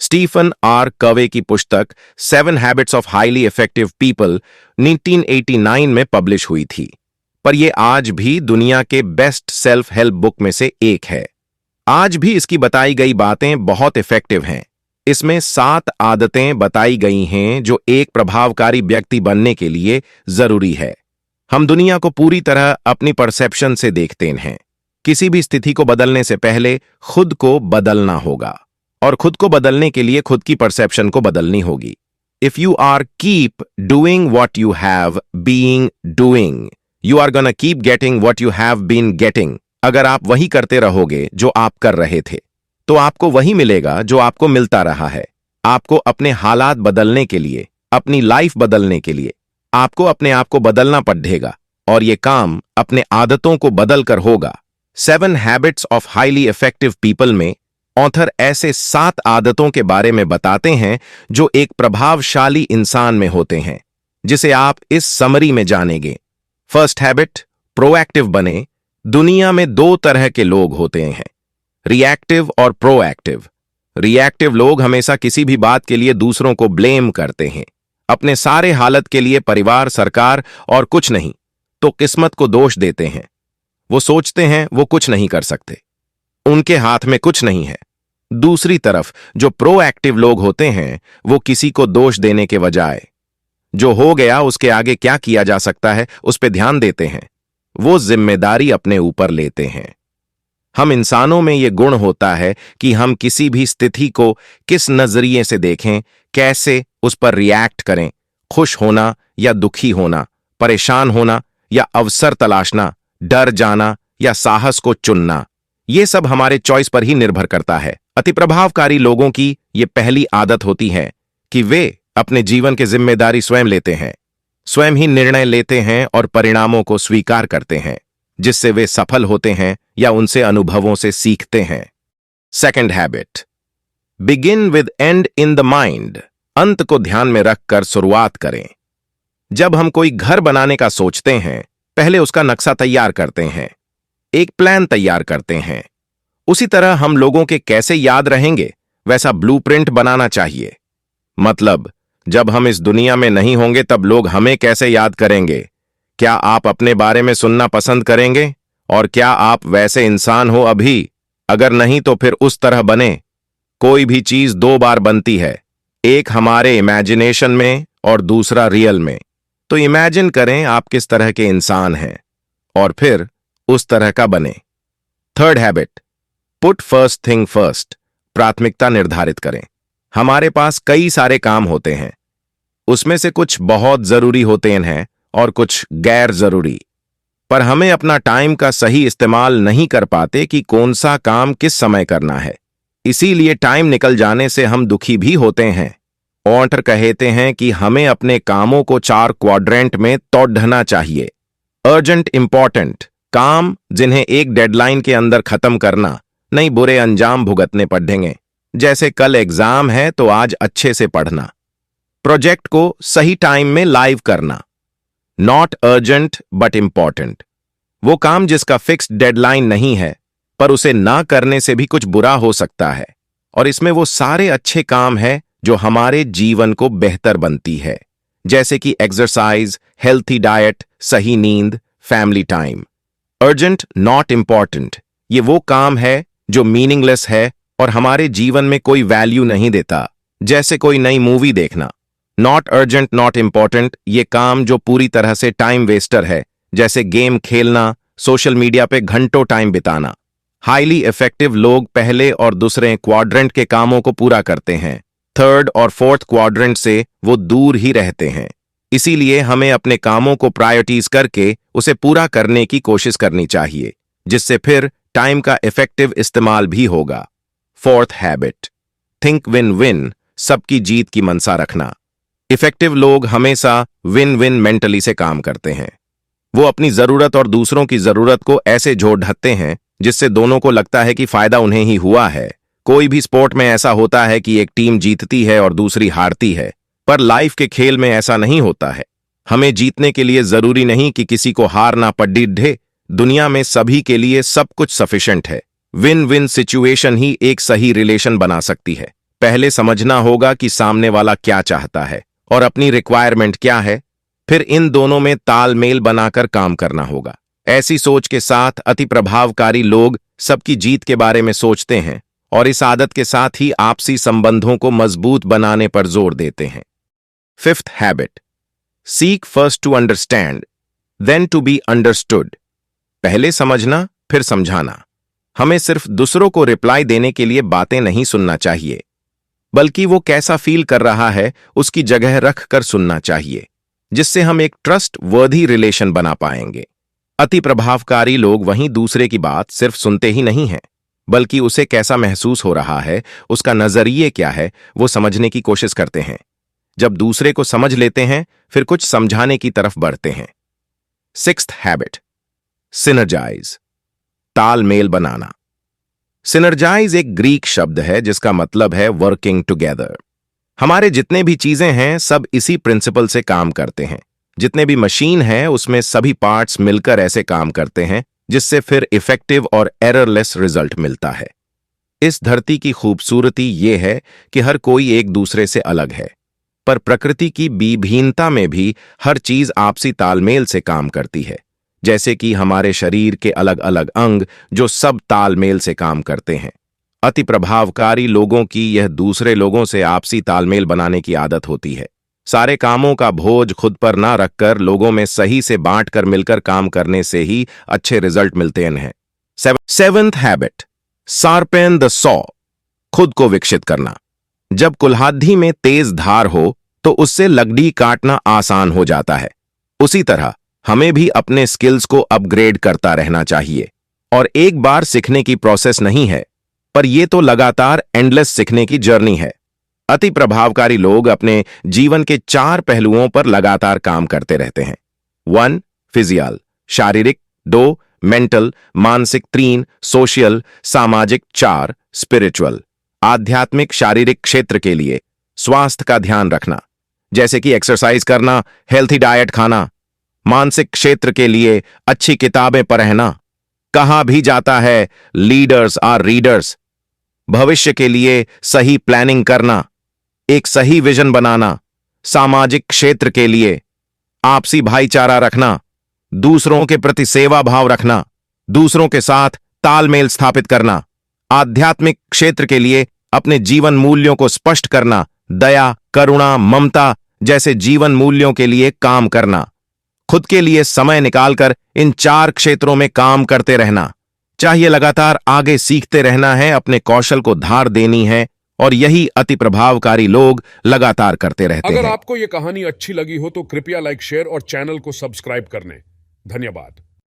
Stephen are कवे की पुस्तक 7 habits of highly effective people 1989 में पब्लिश हुई थी, पर यह आज भी दुनिया के बेस्ट सेल्फ हेल्प बुक में से एक है। आज भी इसकी बताई गई बातें बहुत इफेक्टिव हैं। इसमें 7 आदतें बताई गई हैं जो एक प्रभावकारी व्यक्ति बनने के लिए जरूरी है। हम दुनिया को पूरी तरह अपनी परसेप्शन से देखते हैं। किसी भी स्थिति को बदलने से पहले खुद को बदलना होगा, और खुद को बदलने के लिए खुद की परसेप्शन को बदलनी होगी। If you are keep doing what you have being doing, you are gonna keep getting what you have been getting. अगर आप वही करते रहोगे जो आप कर रहे थे, तो आपको वही मिलेगा जो आपको मिलता रहा है। आपको अपने हालात बदलने के लिए, अपनी लाइफ बदलने के लिए आपको अपने आप को बदलना पड़ेगा, और यह काम अपने आदतों को बदलकर होगा। 7 habits of highly effective people में ऑथर ऐसे 7 आदतों के बारे में बताते हैं जो एक प्रभावशाली इंसान में होते हैं, जिसे आप इस समरी में जानेंगे। फर्स्ट हैबिट, प्रोएक्टिव बने। दुनिया में 2 तरह के लोग होते हैं, रिएक्टिव और प्रोएक्टिव। रिएक्टिव लोग हमेशा किसी भी बात के लिए दूसरों को ब्लेम करते हैं। अपने सारे हालत के लिए परिवार, सरकार और कुछ नहीं तो किस्मत को दोष देते हैं। वो सोचते हैं वो कुछ नहीं कर सकते, उनके हाथ में कुछ नहीं है। दूसरी तरफ जो प्रोएक्टिव लोग होते हैं, वो किसी को दोष देने के बजाय जो हो गया उसके आगे क्या किया जा सकता है उस पर ध्यान देते हैं। वो जिम्मेदारी अपने ऊपर लेते हैं। हम इंसानों में ये गुण होता है कि हम किसी भी स्थिति को किस नजरिए से देखें, कैसे उस पर रिएक्ट करें। खुश होना या दुखी होना, परेशान होना या अवसर तलाशना, डर जाना या साहस को चुनना, ये सब हमारे चॉइस पर ही निर्भर करता है। अति प्रभावकारी लोगों की ये पहली आदत होती है कि वे अपने जीवन की जिम्मेदारी स्वयं लेते हैं, स्वयं ही निर्णय लेते हैं और परिणामों को स्वीकार करते हैं, जिससे वे सफल होते हैं या उनसे अनुभवों से सीखते हैं। Second habit, begin with and in the mind. अंत को ध्यान में रखकर शुरुआत करें। जब हम कोई घर बनाने का सोचते हैं, पहले उसका नक्शा तैयार करते हैं, एक प्लान तैयार करते हैं। उसी तरह हम लोगों के कैसे याद रहेंगे, वैसा ब्लूप्रिंट बनाना चाहिए। मतलब, जब हम इस दुनिया में नहीं होंगे तब लोग हमें कैसे याद करेंगे? क्या आप अपने बारे में सुनना पसंद करेंगे? और क्या आप वैसे इंसान हो अभी? अगर नहीं तो फिर उस तरह बने। कोई भी चीज 2 बार बनती है, एक हमारे इमेजिनेशन में और दूसरा रियल में। तो इमेजिन करें आप किस तरह के इंसान हैं और फिर उस तरह का बने। Third habit, put first thing first. प्राथमिकता निर्धारित करें। हमारे पास कई सारे काम होते हैं, उसमें से कुछ बहुत जरूरी होते हैं और कुछ गैर जरूरी, पर हमें अपना टाइम का सही इस्तेमाल नहीं कर पाते कि कौन सा काम किस समय करना है। इसीलिए टाइम निकल जाने से हम दुखी भी होते हैं। ऑथर कहते हैं कि हमें अपने कामों को 4 क्वाड्रेंट में तोड़ना चाहिए। अर्जेंट इंपॉर्टेंट काम, जिन्हें एक डेडलाइन के अंदर खत्म करना, नहीं बुरे अंजाम भुगतने पड़ेंगे। जैसे कल एग्जाम है तो आज अच्छे से पढ़ना। प्रोजेक्ट को सही टाइम में लाइव करना। नॉट अर्जेंट बट इंपॉर्टेंट, वो काम जिसका फिक्स्ड डेडलाइन नहीं है, पर उसे ना करने से भी कुछ बुरा हो सकता है। और इसमें वो सारे अच्छे काम हैं जो हमारे जीवन को बेहतर बनती है, जैसे कि एक्सरसाइज, हेल्थी डाइट, सही नींद, family time. Urgent not important, ये वो काम है जो मीनिंगलेस है और हमारे जीवन में कोई वैल्यू नहीं देता, जैसे कोई नई मूवी देखना। नॉट अर्जेंट नॉट इंपॉर्टेंट, ये काम जो पूरी तरह से टाइम वेस्टर है, जैसे गेम खेलना, सोशल मीडिया पे घंटों टाइम बिताना। हाईली इफेक्टिव लोग पहले और दूसरे क्वाड्रेंट के कामों को पूरा करते हैं, थर्ड और फोर्थ क्वाड्रेंट से वो दूर ही रहते हैं। इसीलिए हमें अपने कामों को प्रायोरिटीज करके उसे पूरा करने की कोशिश करनी चाहिए, जिससे फिर टाइम का इफेक्टिव इस्तेमाल भी होगा। Fourth habit, think win win. सबकी जीत की मनसा रखना। इफेक्टिव लोग हमेशा विन विन मेंटली से काम करते हैं। वो अपनी जरूरत और दूसरों की जरूरत को ऐसे जोड़ ढकते हैं जिससे दोनों को लगता है कि फायदा उन्हें ही हुआ है। कोई भी स्पोर्ट में ऐसा होता है कि एक टीम जीतती है और दूसरी हारती है, पर लाइफ के खेल में ऐसा नहीं होता है। हमें जीतने के लिए जरूरी नहीं कि किसी को हारना पड़े। दुनिया में सभी के लिए सब कुछ सफिशिएंट है। विन विन सिचुएशन ही एक सही रिलेशन बना सकती है। पहले समझना होगा कि सामने वाला क्या चाहता है और अपनी रिक्वायरमेंट क्या है, फिर इन दोनों में तालमेल बनाकर काम करना होगा। ऐसी सोच के साथ अति प्रभावकारी लोग सबकी जीत के बारे में सोचते हैं और इस आदत के साथ ही आपसी संबंधों को मजबूत बनाने पर जोर देते हैं। Fifth habit, seek first to understand then to be understood. पहले समझना फिर समझाना। हमें सिर्फ दूसरों को रिप्लाई देने के लिए बातें नहीं सुनना चाहिए, बल्कि वो कैसा फील कर रहा है उसकी जगह रख कर सुनना चाहिए, जिससे हम एक ट्रस्ट वर्दी रिलेशन बना पाएंगे। अति प्रभावकारी लोग वहीं दूसरे की बात सिर्फ सुनते ही नहीं हैं, बल्कि उसे कैसा महसूस हो रहा है, उसका नजरिए क्या है, वो समझने की कोशिश करते हैं। जब दूसरे को समझ लेते हैं फिर कुछ समझाने की तरफ बढ़ते हैं। सिक्स्थ हैबिट, सिनर्जाइज, तालमेल बनाना। सिनर्जाइज एक ग्रीक शब्द है जिसका मतलब है वर्किंग टुगेदर। हमारे जितने भी चीजें हैं सब इसी प्रिंसिपल से काम करते हैं। जितने भी मशीन हैं उसमें सभी पार्ट्स मिलकर ऐसे काम करते हैं जिससे फिर इफेक्टिव और एररलेस रिजल्ट मिलता है। इस धरती की खूबसूरती ये है कि हर कोई एक दूसरे से अलग है, पर प्रकृति की विभिन्नता में भी हर चीज आपसी तालमेल से काम करती है। जैसे कि हमारे शरीर के अलग अलग अंग जो सब तालमेल से काम करते हैं। अति प्रभावकारी लोगों की यह दूसरे लोगों से आपसी तालमेल बनाने की आदत होती है। सारे कामों का बोझ खुद पर ना रखकर लोगों में सही से बांटकर मिलकर काम करने से ही अच्छे रिजल्ट मिलते हैं। Seventh habit, sharpen the saw, खुद को विकसित करना। जब कुल्हाड़ी में तेज धार हो तो उससे लकड़ी काटना आसान हो जाता है। उसी तरह हमें भी अपने स्किल्स को अपग्रेड करता रहना चाहिए। और एक बार सीखने की प्रोसेस नहीं है, पर यह तो लगातार एंडलेस सीखने की जर्नी है। अति प्रभावकारी लोग अपने जीवन के 4 पहलुओं पर लगातार काम करते रहते हैं। 1 फिजिकल, शारीरिक। 2 मेंटल, मानसिक। 3 सोशल, सामाजिक। 4 स्पिरिचुअल, आध्यात्मिक। शारीरिक क्षेत्र के लिए स्वास्थ्य का ध्यान रखना, जैसे कि एक्सरसाइज करना, हेल्थी डाइट खाना। मानसिक क्षेत्र के लिए अच्छी किताबें पढ़ना। कहा भी जाता है लीडर्स आर रीडर्स। भविष्य के लिए सही प्लानिंग करना, एक सही विजन बनाना। सामाजिक क्षेत्र के लिए आपसी भाईचारा रखना, दूसरों के प्रति सेवा भाव रखना, दूसरों के साथ तालमेल स्थापित करना। आध्यात्मिक क्षेत्र के लिए अपने जीवन मूल्यों को स्पष्ट करना, दया, करुणा, ममता जैसे जीवन मूल्यों के लिए काम करना। खुद के लिए समय निकालकर इन 4 क्षेत्रों में काम करते रहना चाहिए। लगातार आगे सीखते रहना है, अपने कौशल को धार देनी है, और यही अति प्रभावकारी लोग लगातार करते रहते हैं। अगर आपको यह कहानी अच्छी लगी हो तो कृपया लाइक, शेयर और चैनल को सब्सक्राइब कर लें। धन्यवाद।